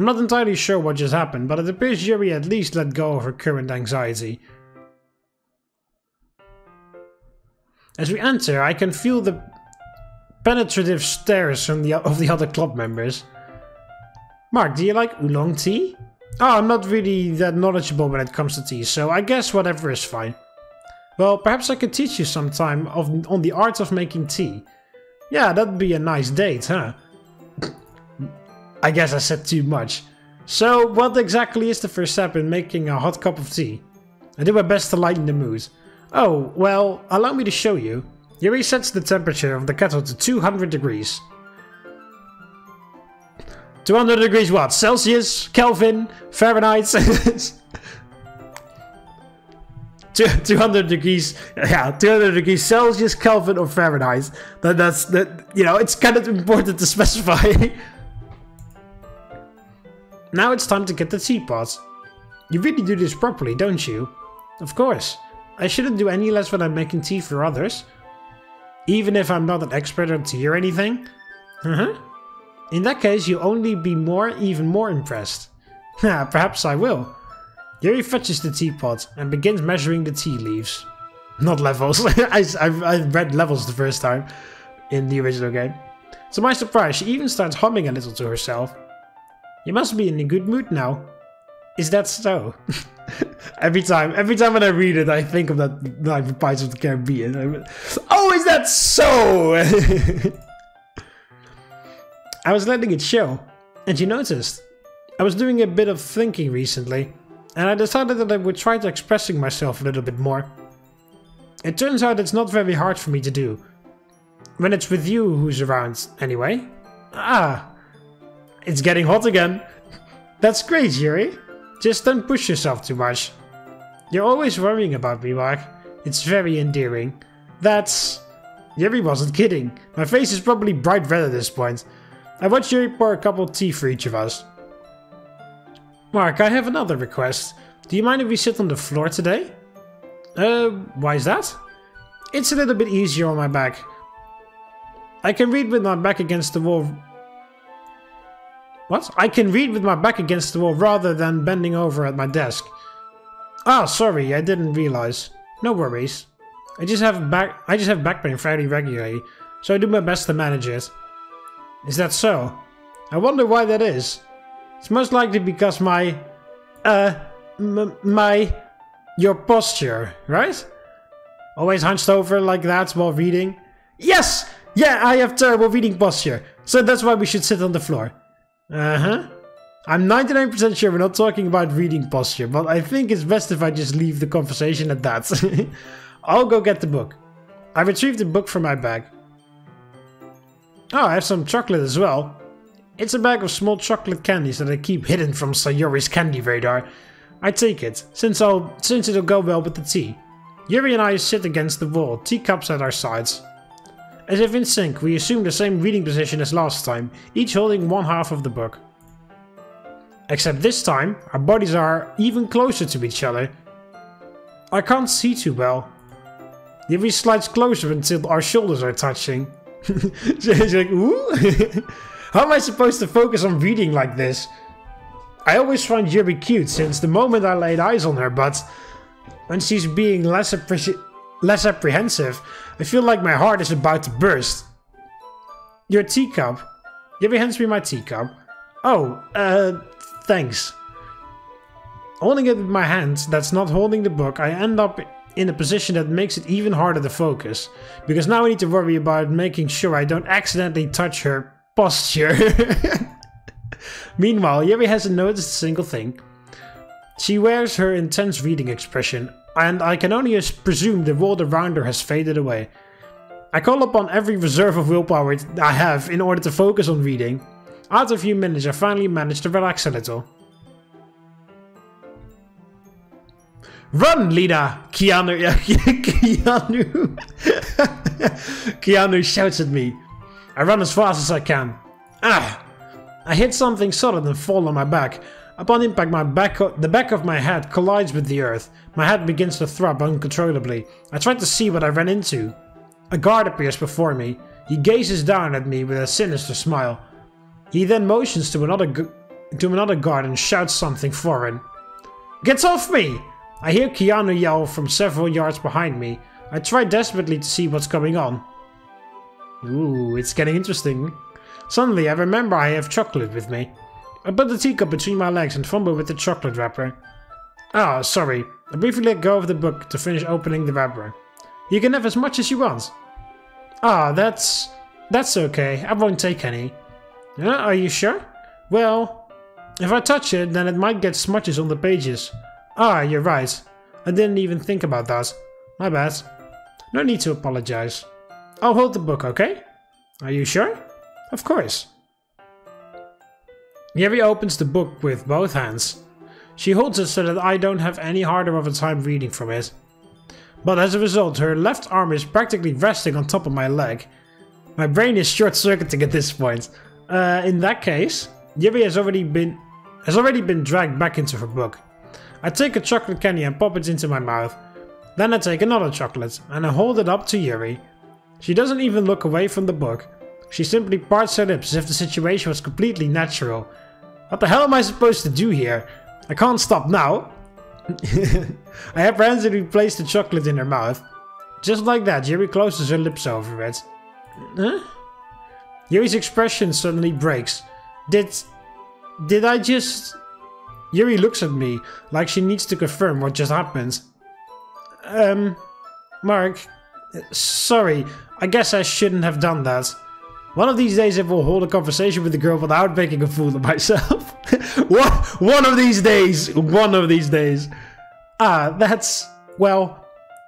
I'm not entirely sure what just happened, but it appears Yuri at least let go of her current anxiety. As we enter, I can feel the penetrative stares from of the other club members. Mark, do you like oolong tea? Oh, I'm not really that knowledgeable when it comes to tea, so I guess whatever is fine. Well, perhaps I could teach you sometime on the art of making tea. Yeah, that'd be a nice date, huh? I guess I said too much. So, what exactly is the first step in making a hot cup of tea? I do my best to lighten the mood. Oh, well, allow me to show you. Yuri sets the temperature of the kettle to 200 degrees. 200 degrees what? Celsius? Kelvin? Fahrenheit? 200 degrees, yeah, 200 degrees Celsius, Kelvin, or Fahrenheit. That's you know, it's kind of important to specify. Now it's time to get the teapot. You really do this properly, don't you? Of course. I shouldn't do any less when I'm making tea for others. Even if I'm not an expert on tea or anything. In that case, you'll only be even more impressed. Perhaps I will. Yuri fetches the teapot and begins measuring the tea leaves. Not levels. I read levels the first time in the original game. To my surprise, she even starts humming a little to herself. You must be in a good mood now. Is that so? every time when I read it, I think of that like Pirates of the Caribbean. Oh, is that so? I was letting it show, and you noticed. I was doing a bit of thinking recently, and I decided that I would try to expressing myself a little bit more. It turns out it's not very hard for me to do. When it's with you who's around, anyway. Ah, it's getting hot again. That's great, Yuri. Just don't push yourself too much. You're always worrying about me, Mark. It's very endearing. That's... Yuri wasn't kidding. My face is probably bright red at this point. I watched Yuri pour a cup of tea for each of us. Mark, I have another request. Do you mind if we sit on the floor today? Why is that? It's a little bit easier on my back. I can read with my back against the wall. What? I can read with my back against the wall rather than bending over at my desk. Ah, sorry, I didn't realize. No worries. I just have back pain fairly regularly, so I do my best to manage it. Is that so? I wonder why that is. It's most likely because your posture, right? Always hunched over like that while reading. Yes! Yeah, I have terrible reading posture, so that's why we should sit on the floor. I'm 99% sure we're not talking about reading posture, but I think it's best if I just leave the conversation at that. I'll go get the book. I retrieved the book from my bag. Oh, I have some chocolate as well. It's a bag of small chocolate candies that I keep hidden from Sayori's candy radar. I take it, since it'll go well with the tea. Yuri and I sit against the wall, teacups at our sides. As if in sync, we assume the same reading position as last time, each holding one half of the book. Except this time, our bodies are even closer to each other. I can't see too well. Yuri slides closer until our shoulders are touching. She's like, ooh? How am I supposed to focus on reading like this? I always find Yuri cute since the moment I laid eyes on her, but when she's being less apprehensive, I feel like my heart is about to burst. Your teacup. Yuri hands me my teacup. Oh, thanks. Holding it with my hand that's not holding the book, I end up in a position that makes it even harder to focus. Because now I need to worry about making sure I don't accidentally touch her posture. Meanwhile, Yuri hasn't noticed a single thing. She wears her intense reading expression, and I can only presume the world around her has faded away. I call upon every reserve of willpower I have in order to focus on reading. After a few minutes, I finally manage to relax a little. Run, Lina! Keanu shouts at me. I run as fast as I can. Ah! I hit something solid and fall on my back. Upon impact, the back of my head collides with the earth. My head begins to throb uncontrollably. I try to see what I ran into. A guard appears before me. He gazes down at me with a sinister smile. He then motions to another into another guard and shouts something foreign. Get off me! I hear Keanu yell from several yards behind me. I try desperately to see what's going on. Ooh, it's getting interesting. Suddenly I remember I have chocolate with me. I put the teacup between my legs and fumble with the chocolate wrapper. Ah, sorry. I briefly let go of the book to finish opening the wrapper. You can have as much as you want. Ah, that's okay. I won't take any. Are you sure? Well, if I touch it, then it might get smudges on the pages. Ah, you're right. I didn't even think about that. My bad. No need to apologize. I'll hold the book, okay? Are you sure? Of course. Yuri opens the book with both hands. She holds it so that I don't have any harder of a time reading from it. But as a result, her left arm is practically resting on top of my leg. My brain is short-circuiting at this point. In that case, Yuri has already been dragged back into her book. I take a chocolate candy and pop it into my mouth. Then I take another chocolate and I hold it up to Yuri. She doesn't even look away from the book. She simply parts her lips as if the situation was completely natural. What the hell am I supposed to do here? I can't stop now. I apprehensively place the chocolate in her mouth. Just like that, Yuri closes her lips over it. Huh? Yuri's expression suddenly breaks. Did I just... Yuri looks at me like she needs to confirm what just happened. Mark, sorry, I guess I shouldn't have done that. One of these days I will hold a conversation with the girl without making a fool of myself. One of these days. One of these days. Ah, that's... Well,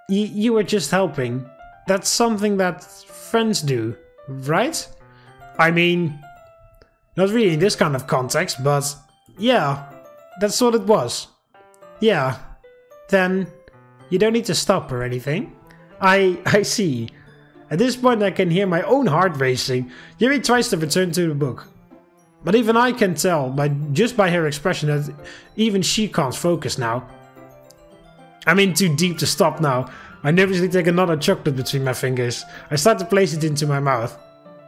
you were just helping. That's something that friends do, right? I mean, not really in this kind of context, but yeah, that's what it was. Yeah, then you don't need to stop or anything. I see. At this point I can hear my own heart racing. Yuri tries to return to the book. But even I can tell, just by her expression, that even she can't focus now. I'm in too deep to stop now. I nervously take another chocolate between my fingers. I start to place it into my mouth.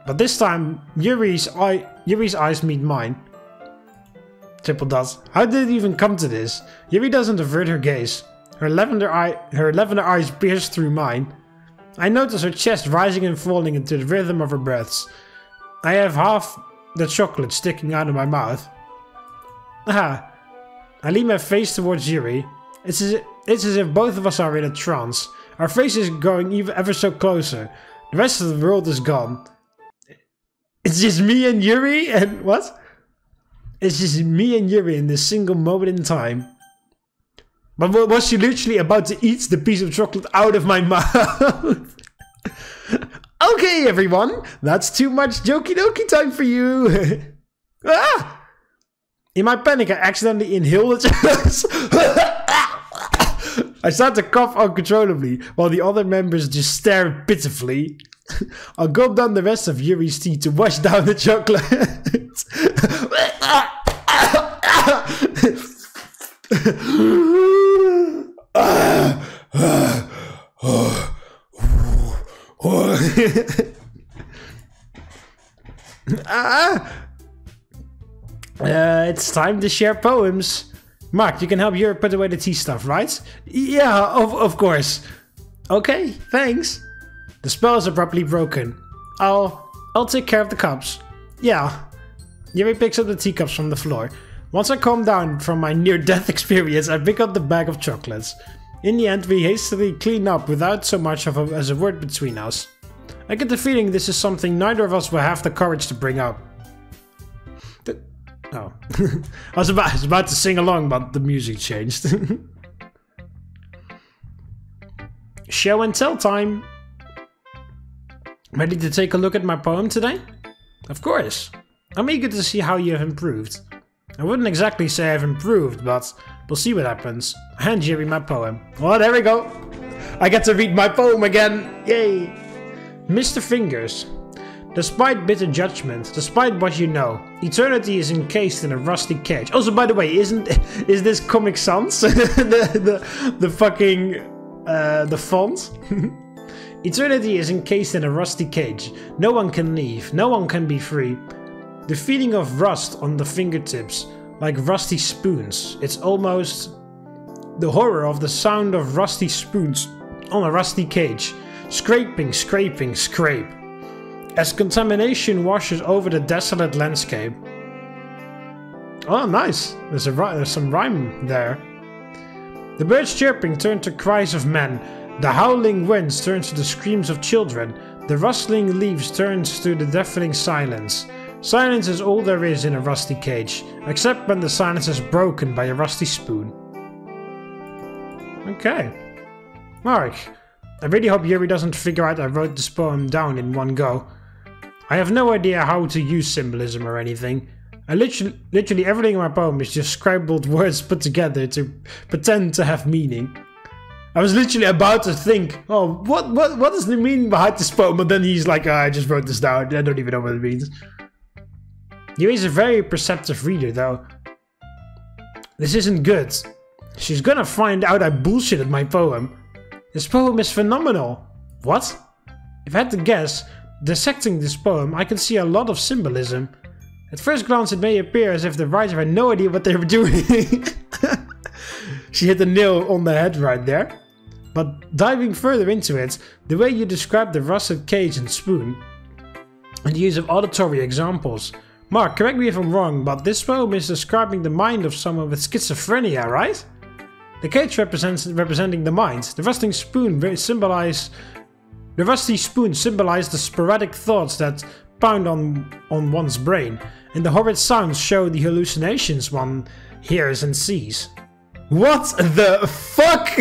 But this time, Yuri's eyes meet mine. Triple dot. How did it even come to this? Yuri doesn't avert her gaze. Her lavender eyes pierce through mine. I notice her chest rising and falling into the rhythm of her breaths. I have half the chocolate sticking out of my mouth. Ah. I lean my face towards Yuri. It's as if both of us are in a trance. Our faces going ever so closer. The rest of the world is gone. It's just me and Yuri and what? It's just me and Yuri in this single moment in time. But was she literally about to eat the piece of chocolate out of my mouth? Okay, everyone, that's too much Doki Doki time for you. Ah! In my panic, I accidentally inhale it. I start to cough uncontrollably, while the other members just stare pitifully. I'll gulp down the rest of Yuri's tea to wash down the chocolate. It's time to share poems. Mark, you can help Yuri put away the tea stuff, right? Yeah, of course. Okay, thanks. The spell is abruptly broken. I'll take care of the cups. Yeah. Yuri picks up the teacups from the floor. Once I calm down from my near-death experience, I pick up the bag of chocolates. In the end, we hastily clean up without so much as a word between us. I get the feeling this is something neither of us will have the courage to bring up. Oh. I was about to sing along, but the music changed. Show and tell time. Ready to take a look at my poem today? Of course. I'm eager to see how you have improved. I wouldn't exactly say I've improved, but we'll see what happens. I hand Yuri my poem. Oh, there we go. I get to read my poem again. Yay. Mr. Fingers. Despite bitter judgment, despite what you know, eternity is encased in a rusty cage. Also, by the way, is this Comic Sans? the fucking the font? Eternity is encased in a rusty cage. No one can leave. No one can be free. The feeling of rust on the fingertips, like rusty spoons. It's almost the horror of the sound of rusty spoons on a rusty cage. Scraping, scraping, scrape. As contamination washes over the desolate landscape. Oh, nice. There's some rhyme there. The birds chirping turn to cries of men. The howling winds turn to the screams of children. The rustling leaves turns to the deafening silence. Silence is all there is in a rusty cage, except when the silence is broken by a rusty spoon. Okay. Mark. I really hope Yuri doesn't figure out I wrote this poem down in one go. I have no idea how to use symbolism or anything. I literally everything in my poem is just scribbled words put together to pretend to have meaning. I was literally about to think, oh, what is the meaning behind this poem? But then he's like, oh, I just wrote this down. I don't even know what it means. Yuri's a very perceptive reader, though. This isn't good. She's gonna find out I bullshitted my poem. This poem is phenomenal. What? If I had to guess, dissecting this poem, I can see a lot of symbolism. At first glance, it may appear as if the writer had no idea what they were doing. She hit the nail on the head right there. But diving further into it, the way you describe the rusted cage and spoon, and the use of auditory examples. Mark, correct me if I'm wrong, but this poem is describing the mind of someone with schizophrenia, right? The cage representing the mind. The rusty spoon symbolize the sporadic thoughts that pound on one's brain, and the horrid sounds show the hallucinations one hears and sees. What the fuck?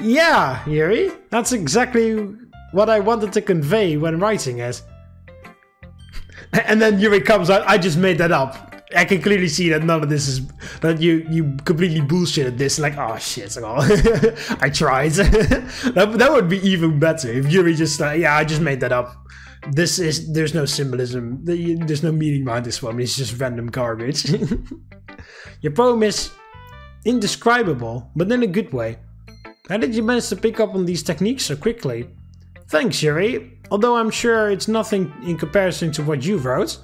Yeah, Yuri, that's exactly what I wanted to convey when writing it. And then Yuri comes out, I just made that up. I can clearly see that none of this is, that you completely bullshitted this, like, oh shit, oh, I tried. that would be even better if Yuri just, yeah, I just made that up. There's no symbolism, there's no meaning behind this one, it's just random garbage. Your poem is indescribable, but in a good way. How did you manage to pick up on these techniques so quickly? Thanks, Yuri, although I'm sure it's nothing in comparison to what you wrote.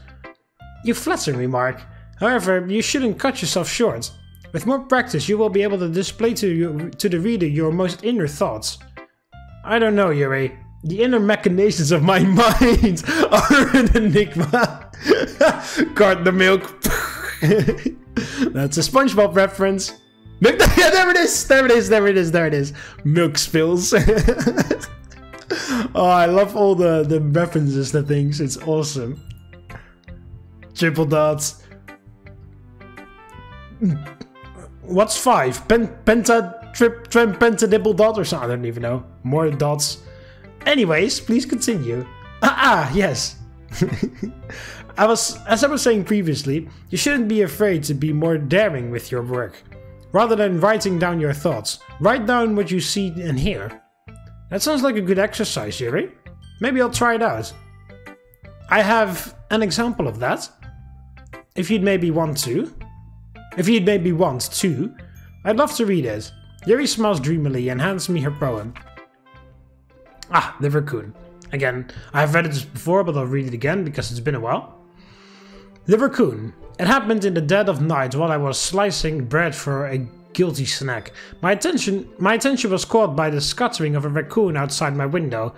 You flatter me, Mark. However, you shouldn't cut yourself short. With more practice, you will be able to display to the reader your most inner thoughts. I don't know, Yuri. The inner machinations of my mind are an enigma. Guard the milk. That's a SpongeBob reference. There it is! There it is! There it is! There it is! Milk spills. Oh, I love all the references to things. It's awesome. Triple dots. What's 5? Penta double dot or something? I don't even know. More dots. Anyways, please continue. Yes. As I was saying previously, you shouldn't be afraid to be more daring with your work. Rather than writing down your thoughts, write down what you see and hear. That sounds like a good exercise, Yuri. Maybe I'll try it out. I have an example of that. If you'd maybe want to. I'd love to read it. Yuri smiles dreamily and hands me her poem. The raccoon. Again, I've read it before, but I'll read it again because it's been a while. The raccoon. It happened in the dead of night while I was slicing bread for a guilty snack. My attention was caught by the scuttering of a raccoon outside my window.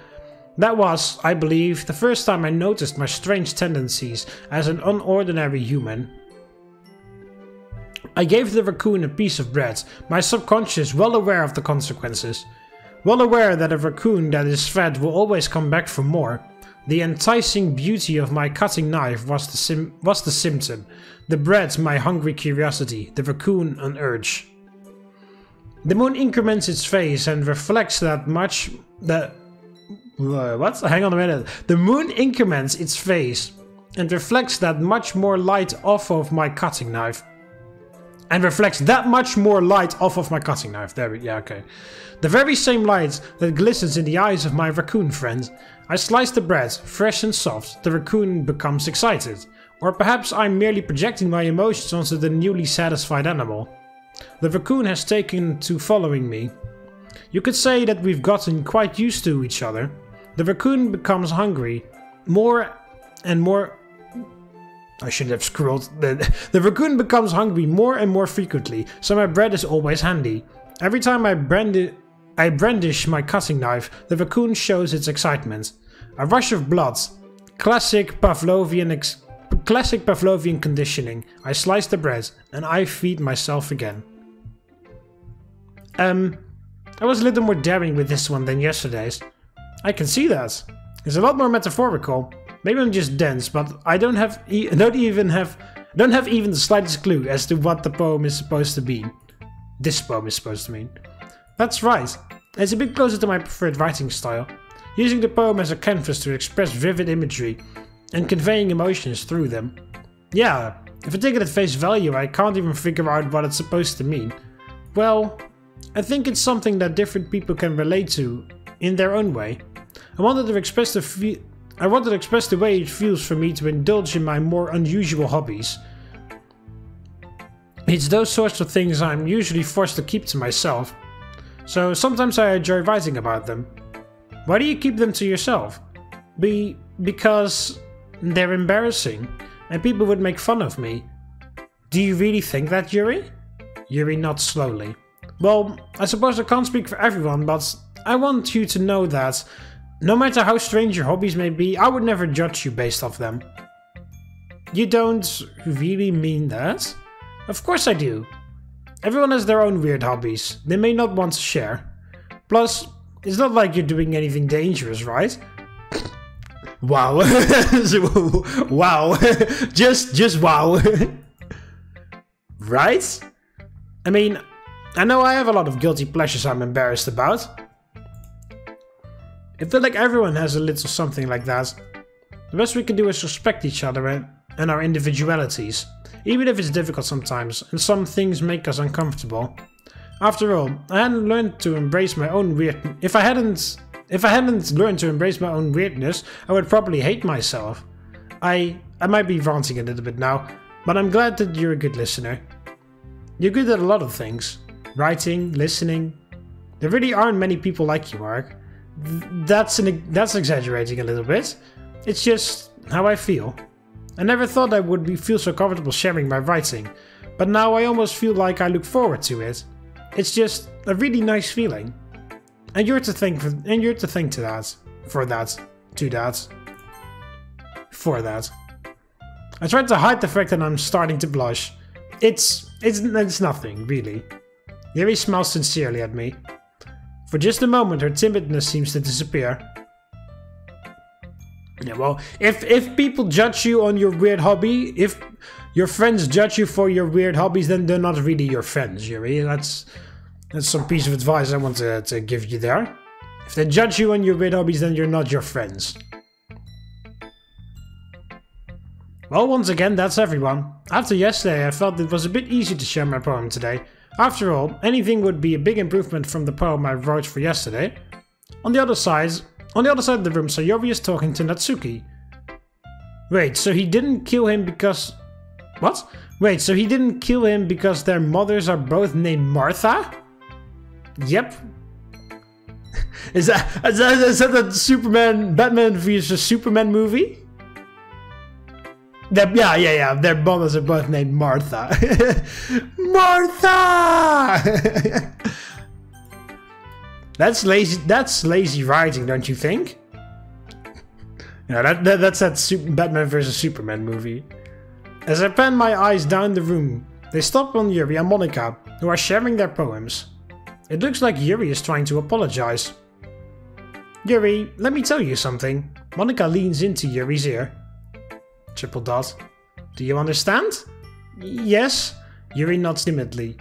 That was, I believe, the first time I noticed my strange tendencies as an unordinary human. I gave the raccoon a piece of bread, my subconscious well aware of the consequences. Well aware that a raccoon that is fed will always come back for more. The enticing beauty of my cutting knife was the symptom. The bread my hungry curiosity, the raccoon an urge. The moon increments its phase and reflects that much... What? Hang on a minute. The moon increments its phase and reflects that much more light off of my cutting knife. And reflects that much more light off of my cutting knife. Okay. The very same light that glistens in the eyes of my raccoon friend. I slice the bread, fresh and soft. The raccoon becomes excited. Or perhaps I'm merely projecting my emotions onto the newly satisfied animal. The raccoon has taken to following me. You could say that we've gotten quite used to each other. The raccoon becomes hungry. More and more I should have scrolled. The raccoon becomes hungry more and more frequently, so my bread is always handy. Every time I brandish my cutting knife, the raccoon shows its excitement. A rush of blood. Classic Pavlovian conditioning. I slice the bread, and I feed myself again. I was a little more daring with this one than yesterday's. I can see that. It's a lot more metaphorical. Maybe I'm just dense, but I don't have even the slightest clue as to what the poem is supposed to be. This poem is supposed to mean. That's right. It's a bit closer to my preferred writing style, using the poem as a canvas to express vivid imagery and conveying emotions through them. Yeah, if I take it at face value, I can't even figure out what it's supposed to mean. Well, I think it's something that different people can relate to in their own way. I wanted to express the way it feels for me to indulge in my more unusual hobbies. It's those sorts of things I'm usually forced to keep to myself, so sometimes I enjoy writing about them. Why do you keep them to yourself? Because they're embarrassing, and people would make fun of me. Do you really think that, Yuri? Yuri nods slowly. Well, I suppose I can't speak for everyone, but I want you to know that no matter how strange your hobbies may be, I would never judge you based off them. You don't really mean that? Of course I do. Everyone has their own weird hobbies. They may not want to share. Plus, it's not like you're doing anything dangerous, right? Wow. Wow. just wow. Right? I mean, I know I have a lot of guilty pleasures I'm embarrassed about. I feel like everyone has a little something like that. The best we can do is respect each other and our individualities, even if it's difficult sometimes, and some things make us uncomfortable. After all, I hadn't learned to embrace my own If I hadn't learned to embrace my own weirdness, I would probably hate myself. I might be ranting a little bit now, but I'm glad that you're a good listener. You're good at a lot of things. Writing, listening. There really aren't many people like you, Mark. That's exaggerating a little bit. It's just how I feel. I never thought I would feel so comfortable sharing my writing, but now I almost feel like I look forward to it. It's just a really nice feeling. And you're to thank for that. I tried to hide the fact that I'm starting to blush. It's nothing, really. Yuri smiles sincerely at me. For just a moment, her timidness seems to disappear. Yeah, well, if people judge you on your weird hobby, if your friends judge you for your weird hobbies, then they're not really your friends, Yuri. That's some piece of advice I want to give you there. If they judge you on your weird hobbies, then you're not your friends. Well, once again, that's everyone. After yesterday, I felt it was a bit easy to share my poem today. After all, anything would be a big improvement from the poem I wrote for yesterday. On the other side of the room, Sayori is talking to Natsuki. Wait, so he didn't kill him because... What? Wait, so he didn't kill him because their mothers are both named Martha? Yep. Is that the Batman vs Superman movie? Yeah, their mothers are both named Martha. Martha! That's lazy writing, don't you think? Yeah, that's that Batman vs Superman movie. As I pan my eyes down the room, they stop on Yuri and Monica, who are sharing their poems. It looks like Yuri is trying to apologize. Yuri, let me tell you something. Monica leans into Yuri's ear. Triple dot. Do you understand? Yes. Yuri nods timidly.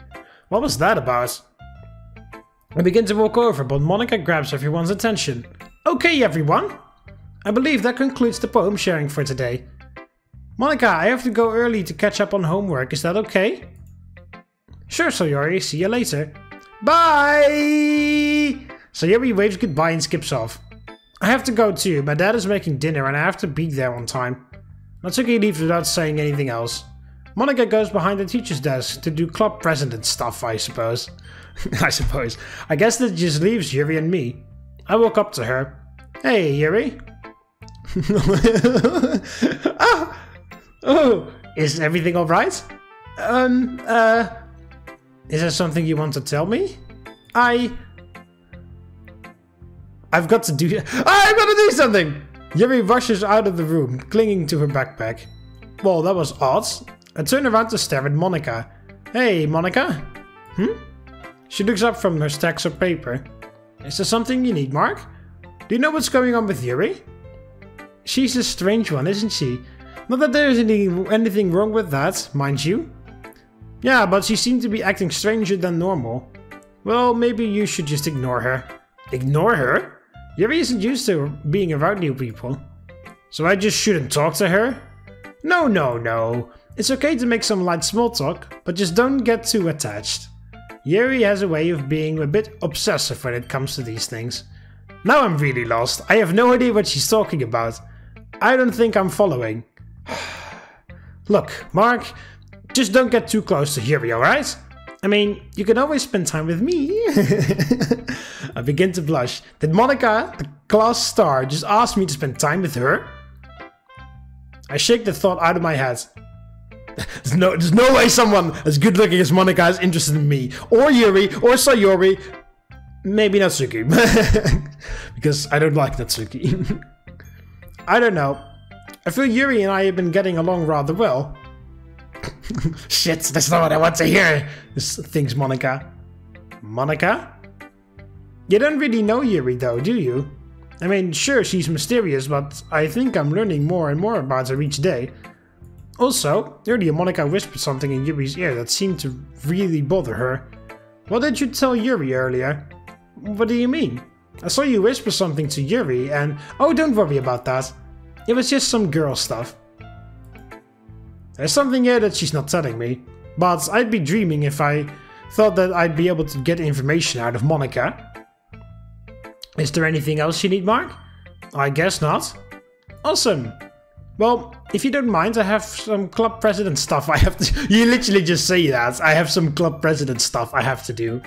What was that about? I begin to walk over, but Monica grabs everyone's attention. Okay, everyone. I believe that concludes the poem sharing for today. Monica, I have to go early to catch up on homework. Is that okay? Sure, Sayori. See you later. Bye! Sayori waves goodbye and skips off. I have to go too. My dad is making dinner and I have to be there on time. Natsuki leaves without saying anything else. Monica goes behind the teacher's desk to do club president stuff, I suppose. I guess that just leaves Yuri and me. I walk up to her. Hey, Yuri. Oh, is everything alright? Is there something you want to tell me? I've got to do... I've got to do something! Yuri rushes out of the room, clinging to her backpack. Well, that was odd. I turn around to stare at Monica. Hey, Monica? She looks up from her stacks of paper. Is there something you need, Mark? Do you know what's going on with Yuri? She's a strange one, isn't she? Not that there's anything wrong with that, mind you. Yeah, but she seemed to be acting stranger than normal. Well, maybe you should just ignore her. Ignore her? Yuri isn't used to being around new people. So I just shouldn't talk to her? No. It's okay to make some light small talk, but just don't get too attached. Yuri has a way of being a bit obsessive when it comes to these things. Now I'm really lost. I have no idea what she's talking about. I don't think I'm following. Look, Mark, just don't get too close to Yuri, alright? I mean, you can always spend time with me. I begin to blush. Did Monica, the class star, just ask me to spend time with her? I shake the thought out of my head. There's no way someone as good looking as Monica is interested in me. Or Yuri, or Sayori. Maybe Natsuki. Because I don't like Natsuki. I don't know. I feel Yuri and I have been getting along rather well. Shit, that's not what I want to hear, thinks Monica. Monica? You don't really know Yuri though, do you? I mean, sure, she's mysterious, but I think I'm learning more and more about her each day. Also, earlier Monica whispered something in Yuri's ear that seemed to really bother her. What did you tell Yuri earlier? What do you mean? I saw you whisper something to Yuri and... Oh, don't worry about that. It was just some girl stuff. There's something here that she's not telling me, but I'd be dreaming if I thought that I'd be able to get information out of Monica. Is there anything else you need, Mark? I guess not. Awesome. Well, if you don't mind, I have some club president stuff I have to... You literally just say that. I have some club president stuff I have to do.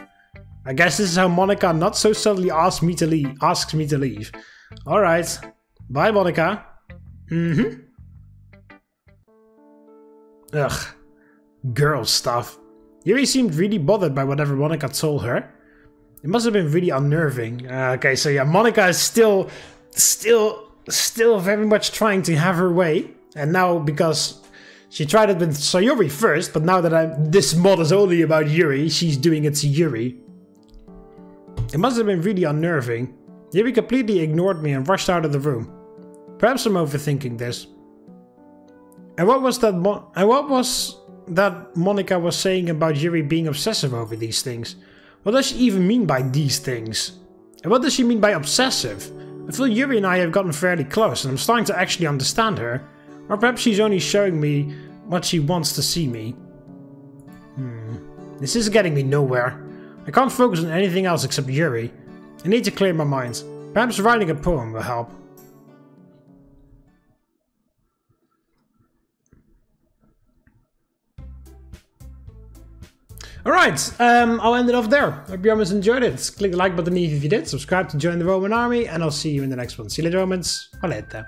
I guess this is how Monica not so subtly asks me to leave. Alright. Bye, Monica. Ugh. Girl stuff. Yuri seemed really bothered by whatever Monica told her. It must have been really unnerving. Okay, so yeah, Monica is still very much trying to have her way. And now, because she tried it with Sayori first, but now that this mod is only about Yuri, she's doing it to Yuri. It must have been really unnerving. Yuri completely ignored me and rushed out of the room. Perhaps I'm overthinking this. And what was that Monica was saying about Yuri being obsessive over these things? What does she even mean by these things? And what does she mean by obsessive? I feel Yuri and I have gotten fairly close and I'm starting to actually understand her. Or perhaps she's only showing me what she wants to see me. This is getting me nowhere. I can't focus on anything else except Yuri. I need to clear my mind. Perhaps writing a poem will help. Alright, I'll end it off there. Hope you almost enjoyed it. Click the like button if you did, subscribe to join the Roman army, and I'll see you in the next one. See you later, Romans. Avete.